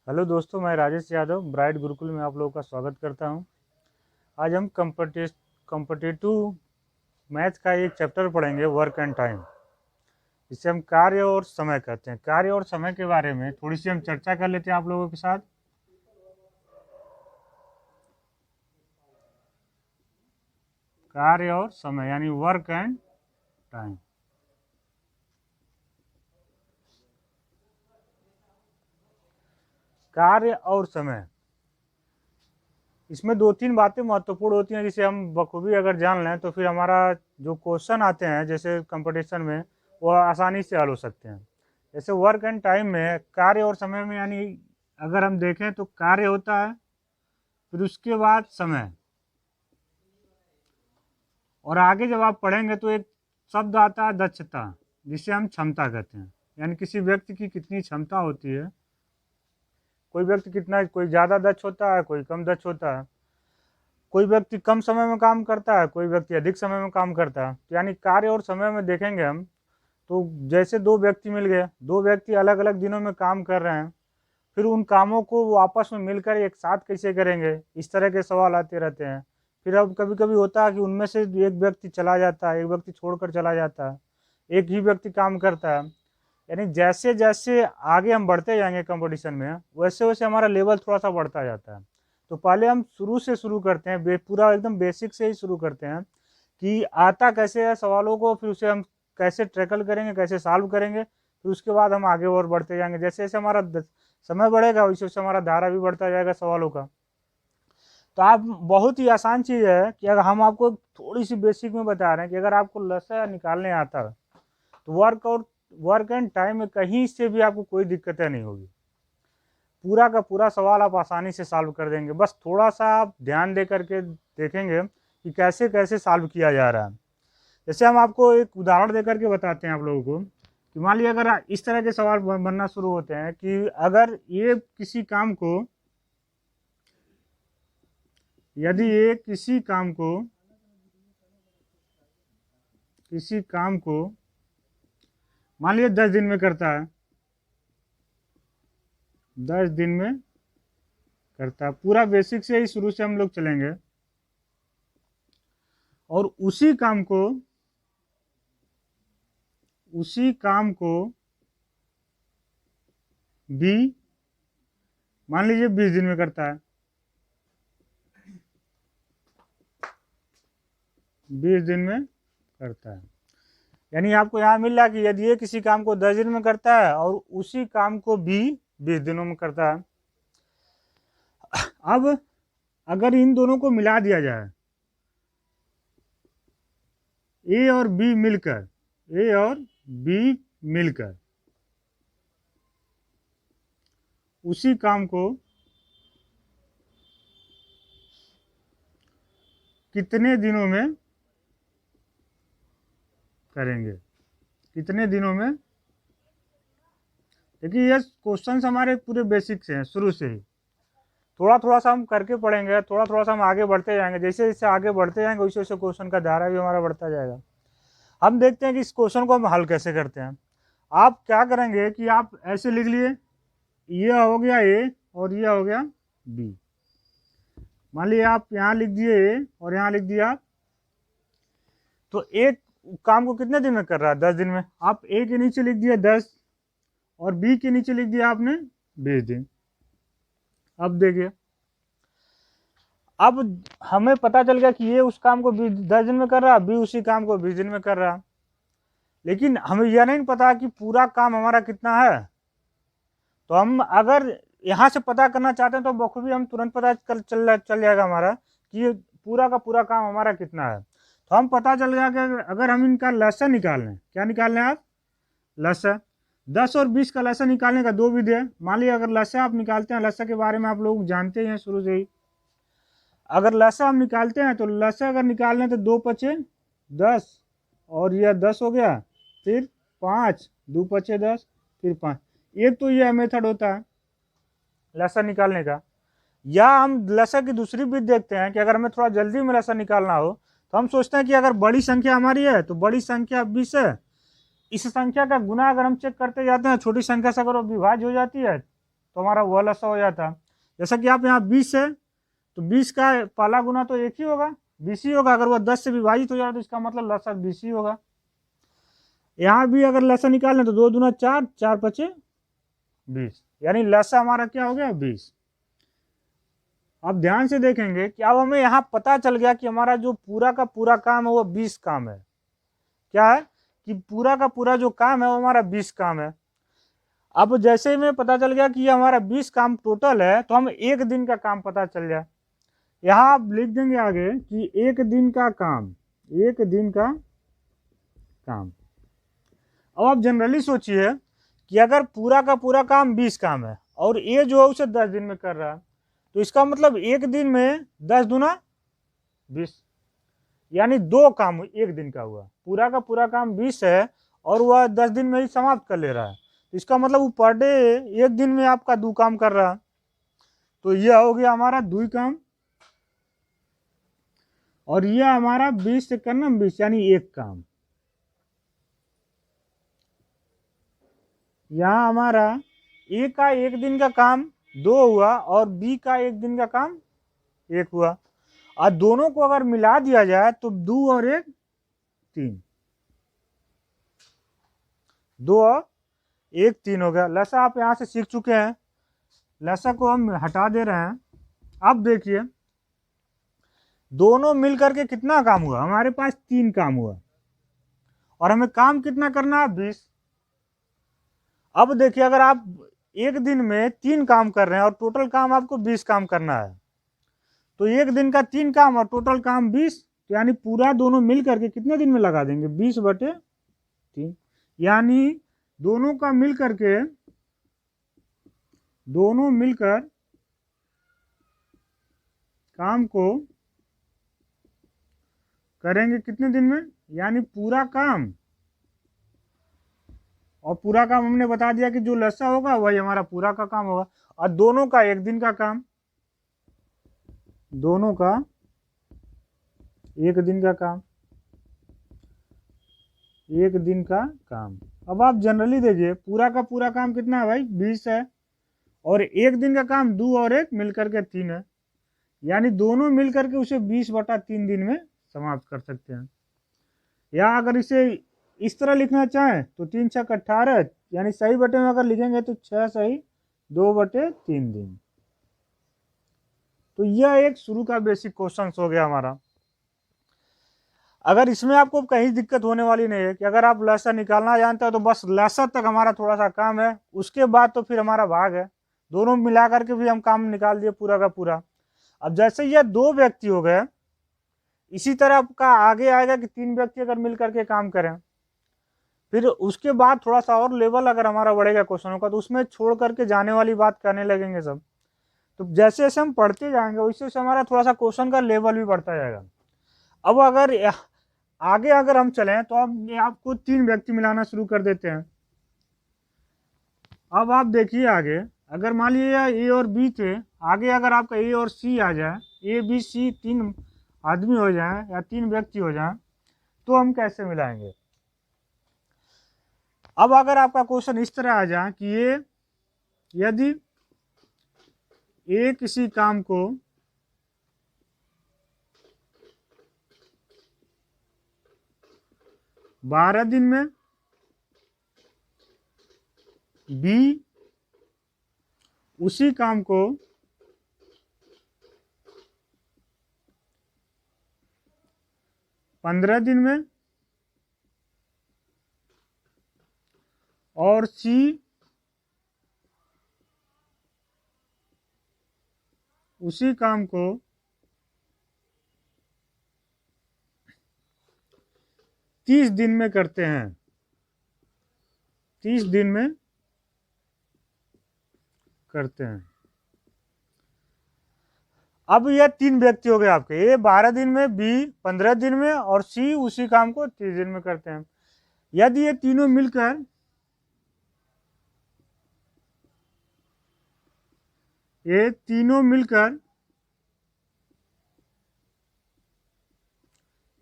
Hello दोस्तों, मैं Rajesh Yadav bright Gurukul में आप लोगों का स्वागत करता हूं। आज हम कॉम्पिटिटिव मैथ का एक चैप्टर पढ़ेंगे, वर्क एंड टाइम, जिसे हम कार्य और समय कहते हैं। कार्य और समय के बारे में थोड़ी सी हम चर्चा कर लेते हैं आप लोगों के साथ। कार्य और समय यानी वर्क एंड टाइम। कार्य और समय, इसमें दो तीन बातें महत्वपूर्ण होती हैं जिसे हम बखूबी अगर जान लें तो फिर हमारा जो क्वेश्चन आते हैं जैसे कंपटीशन में, वो आसानी से हल हो सकते हैं। जैसे वर्क एंड टाइम में कार्य और समय में, यानी अगर हम देखें तो कार्य होता है, फिर उसके बाद समय, और आगे जब आप पढ़ेंगे तो एक शब्द आता है दक्षता, जिसे हम क्षमता कहते हैं। यानी किसी व्यक्ति की कितनी क्षमता होती है, कोई व्यक्ति कितना, कोई ज़्यादा दक्ष होता है, कोई कम दक्ष होता है, कोई व्यक्ति कम समय में काम करता है, कोई व्यक्ति अधिक समय में काम करता है। तो यानी कार्य और समय में देखेंगे हम तो जैसे दो व्यक्ति मिल गए, दो व्यक्ति अलग अलग दिनों में काम कर रहे हैं, फिर उन कामों को वो आपस में मिलकर एक साथ कैसे करेंगे, इस तरह के सवाल आते रहते हैं। फिर अब कभी कभी होता है कि उनमें से एक व्यक्ति चला जाता है, एक व्यक्ति छोड़कर चला जाता है, एक ही व्यक्ति काम करता है। यानी जैसे जैसे आगे हम बढ़ते जाएंगे कंपटीशन में, वैसे वैसे हमारा लेवल थोड़ा सा बढ़ता जाता है। तो पहले हम शुरू से शुरू करते हैं, पूरा एकदम बेसिक से ही शुरू करते हैं कि आता कैसे है सवालों को, फिर उसे हम कैसे ट्रैकल करेंगे, कैसे सॉल्व करेंगे, फिर उसके बाद हम आगे और बढ़ते जाएंगे। जैसे जैसे हमारा समय बढ़ेगा वैसे वैसे हमारा धारा भी बढ़ता जाएगा सवालों का। तो आप, बहुत ही आसान चीज़ है कि अगर हम आपको थोड़ी सी बेसिक में बता रहे हैं कि अगर आपको लसा निकालने आता है तो वर्क एंड टाइम में कहीं से भी आपको कोई दिक्कतें नहीं होगी। पूरा का पूरा सवाल आप आसानी से सॉल्व कर देंगे। बस थोड़ा सा आप ध्यान दे करके देखेंगे कि कैसे कैसे सॉल्व किया जा रहा है। जैसे हम आपको एक उदाहरण दे करके बताते हैं आप लोगों को कि मान लीजिए अगर इस तरह के सवाल बनना शुरू होते हैं कि अगर ये किसी काम को, यदि ये किसी काम को मान लीजिए 10 दिन में करता है, 10 दिन में करता है, पूरा बेसिक से ही शुरू से हम लोग चलेंगे, और उसी काम को भी मान लीजिए 20 दिन में करता है, 20 दिन में करता है। यानी आपको यहाँ मिल रहा है कि यदि ये किसी काम को 10 दिन में करता है और उसी काम को भी 20 दिनों में करता है। अब अगर इन दोनों को मिला दिया जाए, ए और बी मिलकर उसी काम को कितने दिनों में करेंगे, कितने दिनों में। देखिए ये क्वेश्चंस हमारे पूरे बेसिक से हैं, शुरू से ही थोड़ा थोड़ा सा हम करके पढ़ेंगे, थोड़ा थोड़ा सा हम आगे बढ़ते जाएंगे। जैसे जैसे आगे बढ़ते जाएंगे वैसे वैसे क्वेश्चन का दायरा भी हमारा बढ़ता जाएगा। हम देखते हैं कि इस क्वेश्चन को हम हल कैसे करते हैं। आप क्या करेंगे कि आप ऐसे लिख लिए, ये हो गया ए और ये हो गया बी। मान लीजिए आप यहाँ लिख दिए ए और यहाँ लिख दिया आप, तो एक काम को कितने दिन में कर रहा है, 10 दिन में। आप ए के नीचे लिख दिया 10 और बी के नीचे लिख दिया आपने 20 दिन। अब देखिए, अब हमें पता चल गया कि ये उस काम को 10 दिन में कर रहा है, बी उसी काम को 20 दिन में कर रहा है। लेकिन हमें यह नहीं पता कि पूरा काम हमारा कितना है। तो हम अगर यहाँ से पता करना चाहते हैं तो बखूबी हम तुरंत पता चल जाएगा हमारा कि ये पूरा का पूरा काम हमारा कितना है। तो हम पता चल गया कि अगर हम इनका लसा निकाल लें, क्या निकाल लें आप, लसा। 10 और 20 का लसा निकालने का दो विधि है। मान लीजिए अगर लसा आप निकालते हैं, लसा के बारे में आप लोग जानते हैं शुरू से ही। अगर लसा हम निकालते हैं तो लसा अगर निकाल लें तो 2 पचे 10 और यह 10 हो गया, फिर 5 2 पचे 10, फिर 5। एक तो यह मेथड होता है लसा निकालने का। या हम लसा की दूसरी विधि देखते हैं कि अगर हमें थोड़ा जल्दी में लसा निकालना हो तो हम सोचते हैं कि अगर बड़ी संख्या हमारी है तो बड़ी संख्या 20 है, इस संख्या का गुना अगर हम चेक करते जाते हैं, छोटी संख्या से अगर वो विभाज्य हो जाती है तो हमारा वह लसा हो जाता। जैसा कि आप यहाँ 20 है तो 20 का पहला गुना तो एक ही होगा, 20 ही होगा। अगर वह 10 से विभाजित हो जाए तो इसका मतलब लसा 20 ही होगा। यहाँ भी अगर लसा निकालें तो 2 दूना 4, 4 पचे 20, यानी लसा हमारा क्या हो गया 20। अब ध्यान से देखेंगे कि अब हमें यहाँ पता चल गया कि हमारा जो पूरा का पूरा काम है वो 20 काम है। क्या है कि पूरा का पूरा जो काम है वो हमारा 20 काम है। अब जैसे ही हमें पता चल गया कि ये हमारा 20 काम टोटल है तो हम एक दिन का काम पता चल जाए। यहाँ आप लिख देंगे आगे कि एक दिन का काम, एक दिन का काम। अब आप जनरली सोचिए कि अगर पूरा का पूरा काम 20 काम है और ये जो है उसे 10 दिन में कर रहा है, तो इसका मतलब एक दिन में 10 दूना 20, यानी 2 काम एक दिन का हुआ। पूरा का पूरा काम 20 है और वह 10 दिन में ही समाप्त कर ले रहा है, तो इसका मतलब वो पर डे एक दिन में आपका 2 काम कर रहा है। तो यह हो गया हमारा 2 काम, और यह हमारा 20 से करना 20 यानी 1 काम। यहाँ हमारा ए का एक दिन का काम 2 हुआ और बी का एक दिन का काम 1 हुआ, और दोनों को अगर मिला दिया जाए तो 2 और 1 3, 2 और 1 3 हो गया। लसा आप यहाँ से सीख चुके हैं, लसा को हम हटा दे रहे हैं। अब देखिए दोनों मिल करके कितना काम हुआ, हमारे पास 3 काम हुआ और हमें काम कितना करना है 20। अब देखिए अगर आप एक दिन में 3 काम कर रहे हैं और टोटल काम आपको 20 काम करना है, तो एक दिन का 3 काम और टोटल काम 20, तो यानी पूरा दोनों मिल करके कितने दिन में लगा देंगे 20/3, यानी दोनों का मिल करके, दोनों मिलकर काम को करेंगे कितने दिन में, यानी पूरा काम, और पूरा काम हमने बता दिया कि जो लसा होगा वही हमारा पूरा का काम होगा, और दोनों का एक दिन का काम, दोनों का एक दिन का काम, एक दिन का काम। अब आप जनरली देखिए पूरा का पूरा काम कितना है भाई 20 है, और एक दिन का काम 2 और 1 मिलकर के 3 है, यानी दोनों मिलकर के उसे 20/3 दिन में समाप्त कर सकते हैं। या अगर इसे इस तरह लिखना चाहें तो 3 6 18, यानी सही बटे में अगर लिखेंगे तो 6 सही 2/3 दिन। तो यह एक शुरू का बेसिक क्वेश्चन हो गया हमारा। अगर इसमें आपको कहीं दिक्कत होने वाली नहीं है कि अगर आप लसा निकालना जानते हो तो बस लसा तक हमारा थोड़ा सा काम है, उसके बाद तो फिर हमारा भाग है। दोनों मिला करके भी हम काम निकाल दिए पूरा का पूरा। अब जैसे ये 2 व्यक्ति हो गए, इसी तरह आपका आगे आएगा कि 3 व्यक्ति अगर मिल करके काम करें, फिर उसके बाद थोड़ा सा और लेवल अगर हमारा बढ़ेगा क्वेश्चनों का, तो उसमें छोड़ करके जाने वाली बात करने लगेंगे सब। तो जैसे जैसे हम पढ़ते जाएंगे वैसे वैसे हमारा थोड़ा सा क्वेश्चन का लेवल भी बढ़ता जाएगा। अब अगर आगे अगर हम चलें तो अब आपको 3 व्यक्ति मिलाना शुरू कर देते हैं। अब आप देखिए आगे, अगर मान लीजिए ए और बी थे, आगे अगर आपका ए और सी आ जाए, ए बी सी 3 आदमी हो जाए या 3 व्यक्ति हो जाए, तो हम कैसे मिलाएंगे। अब अगर आपका क्वेश्चन इस तरह आ जाए कि ये यदि ए किसी काम को बारह दिन में, बी उसी काम को 15 दिन में, और सी उसी काम को 30 दिन में करते हैं, 30 दिन में करते हैं। अब यह 3 व्यक्ति हो गए आपके, ए 12 दिन में, बी 15 दिन में, और सी उसी काम को 30 दिन में करते हैं। यदि ये तीनों मिलकर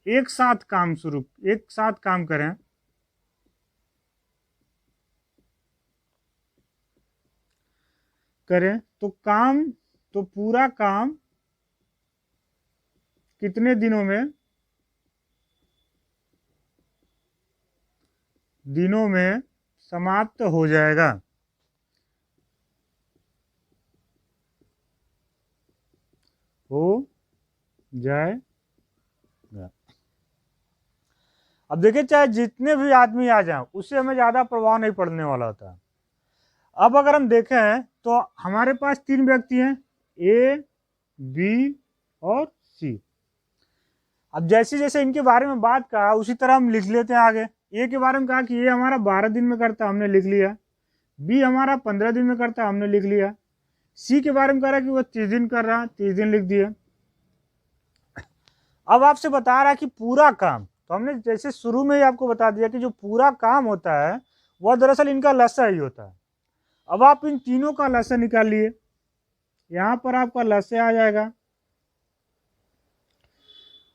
एक साथ काम करें, करें तो पूरा काम कितने दिनों में समाप्त हो जाएगा। हो जाएगा। अब देखिए, चाहे जितने भी आदमी आ जाएं, उससे हमें ज़्यादा प्रभाव नहीं पड़ने वाला होता। अब अगर हम देखें तो हमारे पास 3 व्यक्ति हैं, ए, बी और सी। अब जैसे जैसे इनके बारे में बात कहा उसी तरह हम लिख लेते हैं आगे। ए के बारे में कहा कि ये हमारा 12 दिन में करता, हमने लिख लिया। बी हमारा 15 दिन में करता, हमने लिख लिया। सी के बारे में कह रहा है कि वो 30 दिन कर रहा है, 30 दिन लिख दिया। अब आपसे बता रहा है कि पूरा काम, तो हमने जैसे शुरू में ही आपको बता दिया कि जो पूरा काम होता है वह दरअसल इनका लसा ही होता है। अब आप इन तीनों का लसा निकालिए, यहां पर आपका लसा आ जाएगा।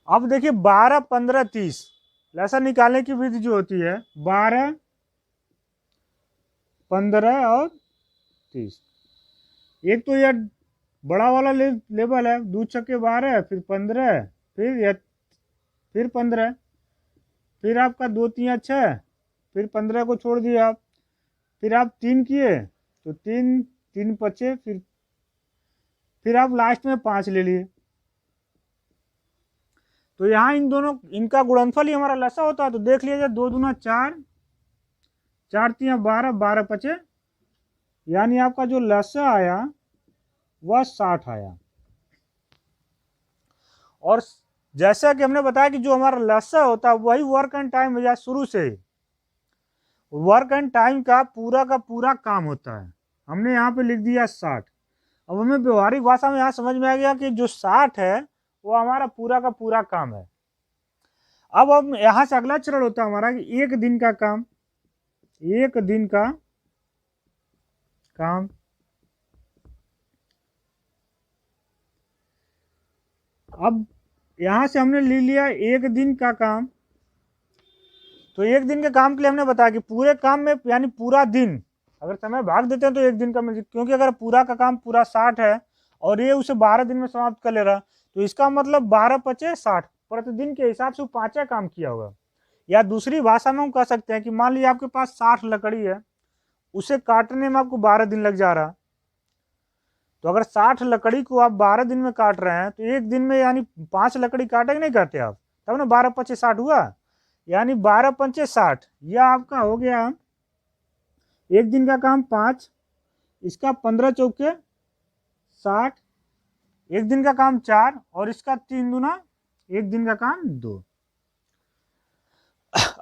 अब देखिए 12, 15, 30 लसा निकालने की विधि जो होती है 12, 15 और 30। एक तो यह बड़ा वाला लेवल है, 2 छक्के 12, फिर 15, फिर 15, फिर आपका 2 3 6, फिर 15 को छोड़ दिया आप, फिर आप 3 किए तो 3 3 बचे, फिर आप लास्ट में 5 ले लिए। तो यहाँ इन दोनों इनका गुणनफल ही हमारा लसा होता है। तो देख लीजिए 2 दूना 4, 4 3 12, 12 बचे, यानी आपका जो लसा आया वह 60 आया। और जैसा कि हमने बताया कि जो हमारा लसा होता है वही वर्क एंड टाइम या शुरू से ही वर्क एंड टाइम का पूरा काम होता है। हमने यहाँ पे लिख दिया 60। अब हमें व्यवहारिक भाषा में यहाँ समझ में आ गया कि जो 60 है वो हमारा पूरा काम है। अब हम यहाँ से अगला चरण होता है हमारा कि 1 दिन का काम, 1 दिन का काम। अब यहाँ से हमने ले लिया 1 दिन का काम। तो 1 दिन के काम के लिए हमने बताया कि पूरे काम में यानी पूरा दिन अगर समय भाग देते हैं तो 1 दिन का मिल, क्योंकि अगर पूरा का काम पूरा 60 है और ये उसे 12 दिन में समाप्त कर ले रहा, तो इसका मतलब 12 पचे 60, प्रतिदिन के हिसाब से वो 5 काम किया होगा। या दूसरी भाषा में हम कह सकते हैं कि मान लीजिए आपके पास 60 लकड़ी है, उसे काटने में आपको 12 दिन लग जा रहा, तो अगर 60 लकड़ी को आप 12 दिन में काट रहे हैं तो 1 दिन में यानी 5 लकड़ी काटे नहीं करते आप, तब ना 12 पचे 60 हुआ, यानी 12 पंचे 60। यह आपका हो गया 1 दिन का काम 5, इसका 15 चौके 60, 1 दिन का काम 4 और इसका 3 दूना 1 दिन का काम 2।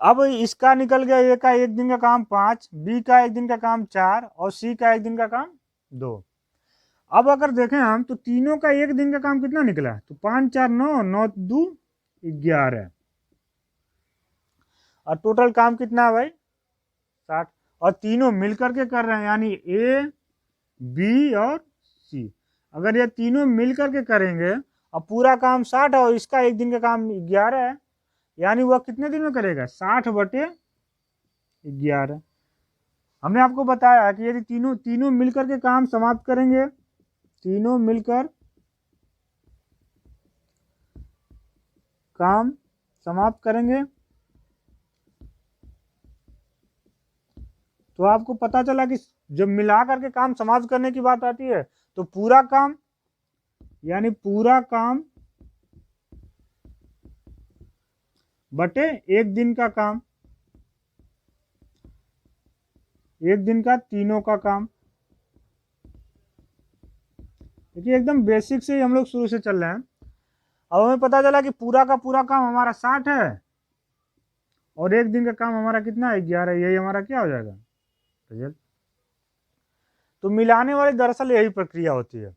अब इसका निकल गया, ए का 1 दिन का काम 5, बी का 1 दिन का काम 4 और सी का 1 दिन का काम 2। अब अगर देखें हम तो तीनों का 1 दिन का काम कितना निकला, तो 5 4 9, 9 2 11 और टोटल काम कितना है भाई 60। और तीनों मिलकर के कर रहे हैं यानी ए, बी और सी। अगर ये तीनों मिलकर के करेंगे और पूरा काम 60 है और इसका 1 दिन का काम 11 है, यानी वह कितने दिन में करेगा 60 बटे 11। हमने आपको बताया कि यदि तीनों मिलकर के काम समाप्त करेंगे, तीनों मिलकर काम समाप्त करेंगे तो आपको पता चला कि जब मिला करके काम समाप्त करने की बात आती है तो पूरा काम यानी पूरा काम बटे 1 दिन का काम, 1 दिन का तीनों का काम। देखिए एकदम बेसिक से ही हम लोग शुरू से चल रहे हैं। अब हमें पता चला कि पूरा का पूरा काम हमारा 60 है और 1 दिन का काम हमारा कितना है 11, यही हमारा क्या हो जाएगा रिजल्ट। तो मिलाने वाली दरअसल यही प्रक्रिया होती है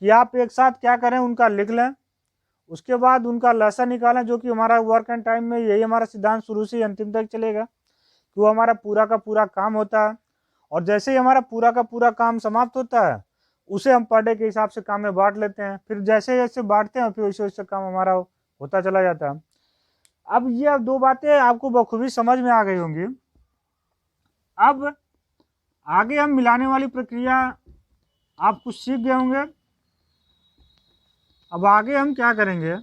कि आप एक साथ क्या करें, उनका लिख लें, उसके बाद उनका लसा निकालें, जो कि हमारा वर्क एंड टाइम में यही हमारा सिद्धांत शुरू से अंतिम तक चलेगा कि वो हमारा पूरा का पूरा काम होता है। और जैसे ही हमारा पूरा का पूरा काम समाप्त होता है उसे हम पर डे के हिसाब से काम में बांट लेते हैं। फिर जैसे जैसे बांटते हैं फिर वैसे वैसे काम हमारा होता चला जाता है। अब ये 2 बातें आपको बखूबी समझ में आ गई होंगी। अब आगे हम मिलाने वाली प्रक्रिया आप कुछ सीख गए होंगे। अब आगे हम क्या करेंगे,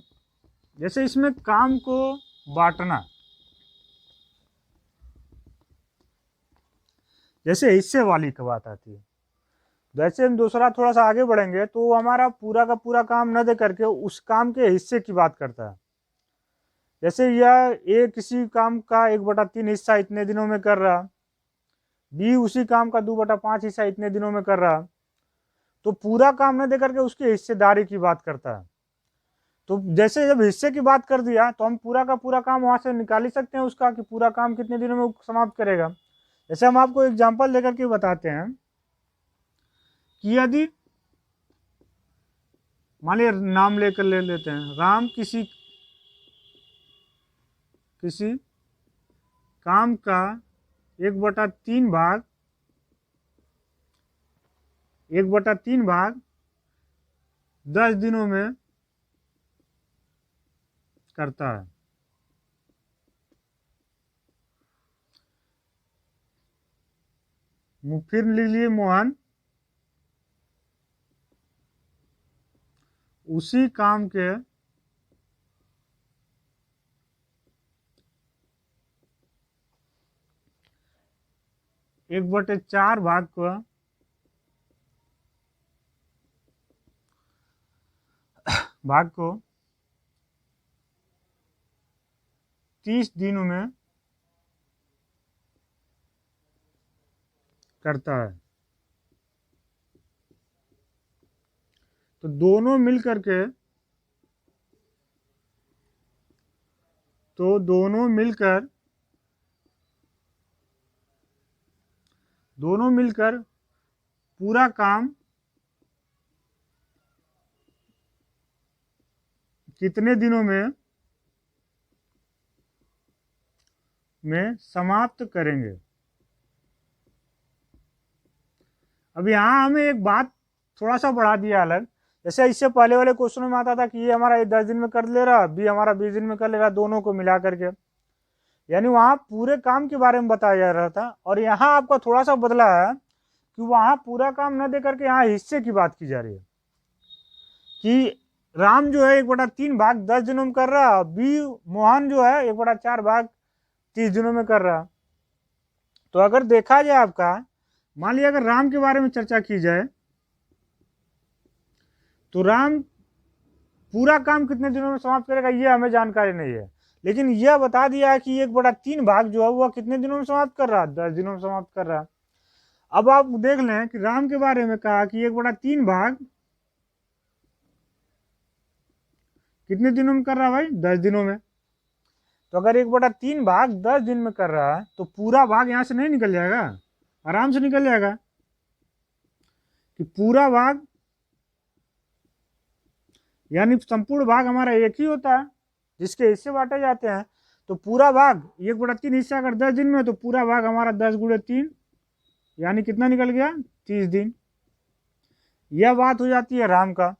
जैसे इसमें काम को बांटना, जैसे हिस्से वाली की बात आती है, जैसे हम दूसरा थोड़ा सा आगे बढ़ेंगे तो वो हमारा पूरा का पूरा काम न दे करके उस काम के हिस्से की बात करता है। जैसे यह ए किसी काम का 1/3 हिस्सा इतने दिनों में कर रहा, बी उसी काम का 2/5 हिस्सा इतने दिनों में कर रहा, तो पूरा काम न दे करके उसकी हिस्सेदारी की बात करता है। तो जैसे जब हिस्से की बात कर दिया तो हम पूरा का पूरा काम वहां से निकाल ही सकते हैं उसका, कि पूरा काम कितने दिनों में समाप्त करेगा। जैसे हम आपको एग्जाम्पल देकर के बताते हैं कि यदि मान लीजिए नाम लेकर ले लेते हैं, राम किसी काम का 1/3 भाग 10 दिनों में करता है। फिर लिख लिए मोहन उसी काम के 1/4 भाग को 30 दिनों में करता है। तो दोनों मिलकर पूरा काम कितने दिनों में समाप्त करेंगे। अब यहाँ हमें एक बात थोड़ा सा बढ़ा दिया अलग, जैसे इससे पहले वाले क्वेश्चनों में आता था कि ये हमारा 10 दिन में कर ले रहा, बी हमारा 20 दिन में कर ले रहा, दोनों को मिला करके, यानी वहाँ पूरे काम के बारे में बताया जा रहा था। और यहाँ आपका थोड़ा सा बदला है कि वहाँ पूरा काम न दे करके यहाँ हिस्से की बात की जा रही है, कि राम जो है 1/3 भाग 10 दिनों में कर रहा, बी मोहन जो है 1/4 भाग 30 दिनों में कर रहा। तो अगर देखा जाए आपका, मान लिया अगर राम के बारे में चर्चा की जाए तो राम पूरा काम कितने दिनों में समाप्त करेगा ये हमें जानकारी नहीं है, लेकिन यह बता दिया है कि 1/3 भाग जो है वह कितने दिनों में समाप्त कर रहा, 10 दिनों में समाप्त कर रहा। अब आप देख लें कि राम के बारे में कहा कि 1/3 भाग कितने दिनों में कर रहा भाई, 10 दिनों में। तो अगर 1/3 भाग 10 दिन में कर रहा है तो पूरा भाग यहां से नहीं निकल जाएगा, आराम से निकल जाएगा कि पूरा भाग यानी संपूर्ण भाग हमारा एक ही होता है जिसके हिस्से बांटे जाते हैं। तो पूरा भाग 1/3 हिस्सा अगर 10 दिन में, तो पूरा भाग हमारा 10 × 3 यानी कितना निकल गया, 30 दिन। यह बात हो जाती है राम का।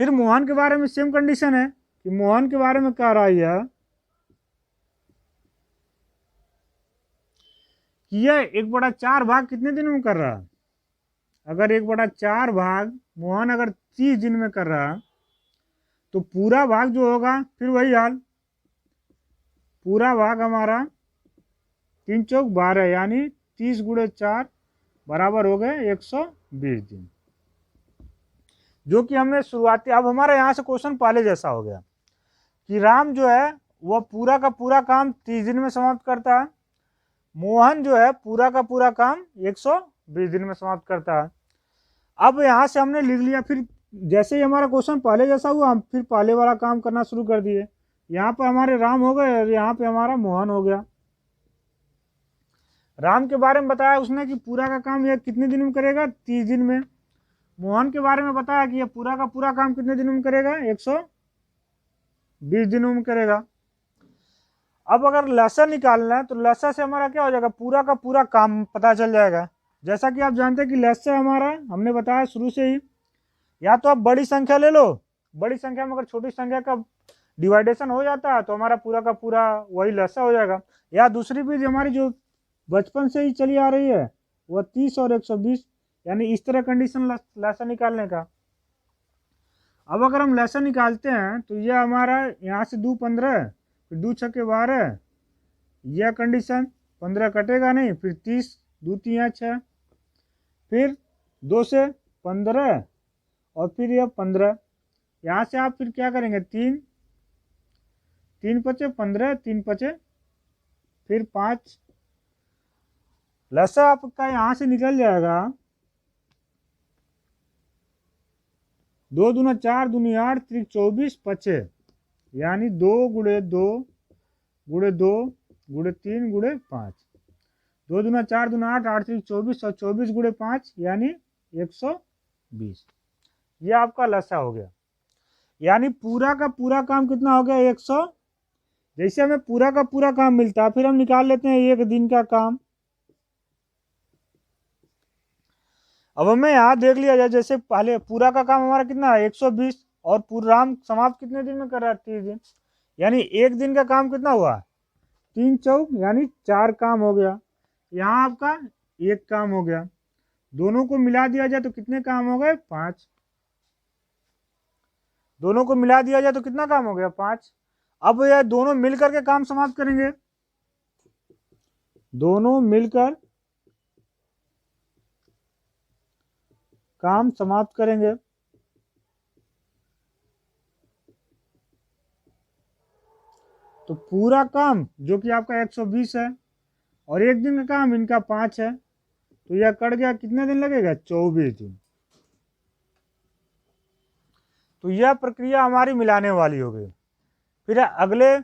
फिर मोहन के बारे में सेम कंडीशन है कि मोहन के बारे में कह रहा है कि यह 1/4 भाग कितने दिनों में कर रहा। अगर 1/4 भाग मोहन अगर 30 दिन में कर रहा तो पूरा भाग जो होगा फिर वही हाल, पूरा भाग हमारा 3 चौक 12 यानी 30 × 4 बराबर हो गए 120 दिन, जो कि हमने शुरुआती। अब हमारा यहाँ से क्वेश्चन पहले जैसा हो गया कि राम जो है वह पूरा का पूरा काम 30 दिन में समाप्त करता है, मोहन जो है पूरा का पूरा काम 120 दिन में समाप्त करता है। अब यहाँ से हमने लिख लिया, फिर जैसे ही हमारा क्वेश्चन पहले जैसा हुआ हम फिर पहले वाला काम करना शुरू कर दिए। यहाँ पे हमारे राम हो गए और यहाँ पे हमारा मोहन हो गया। राम के बारे में बताया उसने कि पूरा का काम यह कितने दिन में करेगा, 30 दिन में। मोहन के बारे में बताया कि यह पूरा का पूरा काम कितने दिनों में करेगा, 120 दिनों में करेगा। अब अगर लसा निकालना है तो लसा से हमारा क्या हो जाएगा, पूरा का पूरा काम पता चल जाएगा। जैसा कि आप जानते हैं कि लसा हमारा हमने बताया शुरू से ही, या तो आप बड़ी संख्या ले लो, बड़ी संख्या में अगर छोटी संख्या का डिवाइडेशन हो जाता है तो हमारा पूरा का पूरा वही लसा हो जाएगा। या दूसरी विधि हमारी जो बचपन से ही चली आ रही है वह 30 और 120 यानी इस तरह कंडीशन लसा निकालने का। अब अगर हम लसा निकालते हैं तो यह हमारा यहाँ से 2 15, फिर 2 6 12, यह कंडीशन 15 कटेगा नहीं, फिर 30, 2 3 6, फिर 2 से 15 और फिर यह 15। यहाँ से आप फिर क्या करेंगे, 3 3 5 15, 3 5 फिर 5, लसा आपका यहाँ से निकल जाएगा 2 दूना 4 दूनी 8 3 24 25, यानी 2 गुणे 2 गुणे 2 गुणे 3 गुणे 5, 2 दूना 4 दूना 8 8 3 24 और 24 गुणे 5 यानी 120। यह आपका लसा हो गया। यानी पूरा का पूरा काम कितना हो गया, 100। जैसे हमें पूरा का पूरा काम मिलता है फिर हम निकाल लेते हैं एक दिन का काम। अब हमें यहाँ देख लिया जाए, जैसे पहले पूरा का काम हमारा कितना है 120 और पूर्णांक समाप्त कितने दिन में कर रहा है, 30 दिन। यानी एक दिन का काम कितना हुआ, 3 चौक यानी 4 काम हो गया। यहाँ आपका एक काम हो गया, दोनों को मिला दिया जाए तो कितने काम हो गए, 5। दोनों को मिला दिया जाए तो कितना काम हो गया, 5। अब यह दोनों मिलकर के काम समाप्त करेंगे, दोनों मिलकर काम समाप्त करेंगे। तो पूरा काम जो कि आपका 120 है और एक दिन का काम इनका 5 है, तो यह कट गया, कितने दिन लगेगा, 24 दिन। तो यह प्रक्रिया हमारी मिलाने वाली हो गई। फिर अगले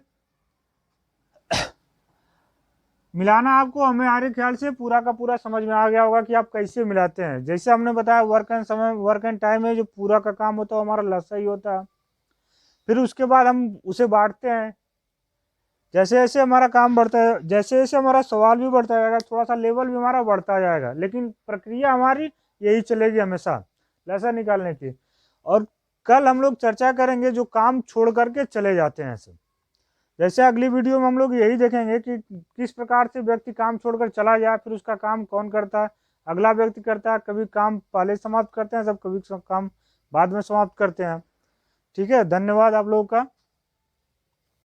मिलाना आपको हमारे ख्याल से पूरा का पूरा समझ में आ गया होगा कि आप कैसे मिलाते हैं। जैसे हमने बताया वर्क एंड टाइम में जो पूरा का काम होता है हमारा लसा ही होता है। फिर उसके बाद हम उसे बांटते हैं, जैसे जैसे हमारा काम बढ़ता है, जैसे जैसे हमारा सवाल भी बढ़ता जाएगा, थोड़ा सा लेवल भी हमारा बढ़ता जाएगा, लेकिन प्रक्रिया हमारी यही चलेगी हमेशा लसा निकालने की। और कल हम लोग चर्चा करेंगे जो काम छोड़ करके चले जाते हैं ऐसे। जैसे अगली वीडियो में हम लोग यही देखेंगे कि किस प्रकार से व्यक्ति काम छोड़कर चला जाए, फिर उसका काम कौन करता है, अगला व्यक्ति करता है, कभी काम पहले समाप्त करते हैं सब, कभी काम बाद में समाप्त करते हैं। ठीक है, धन्यवाद आप लोगों का।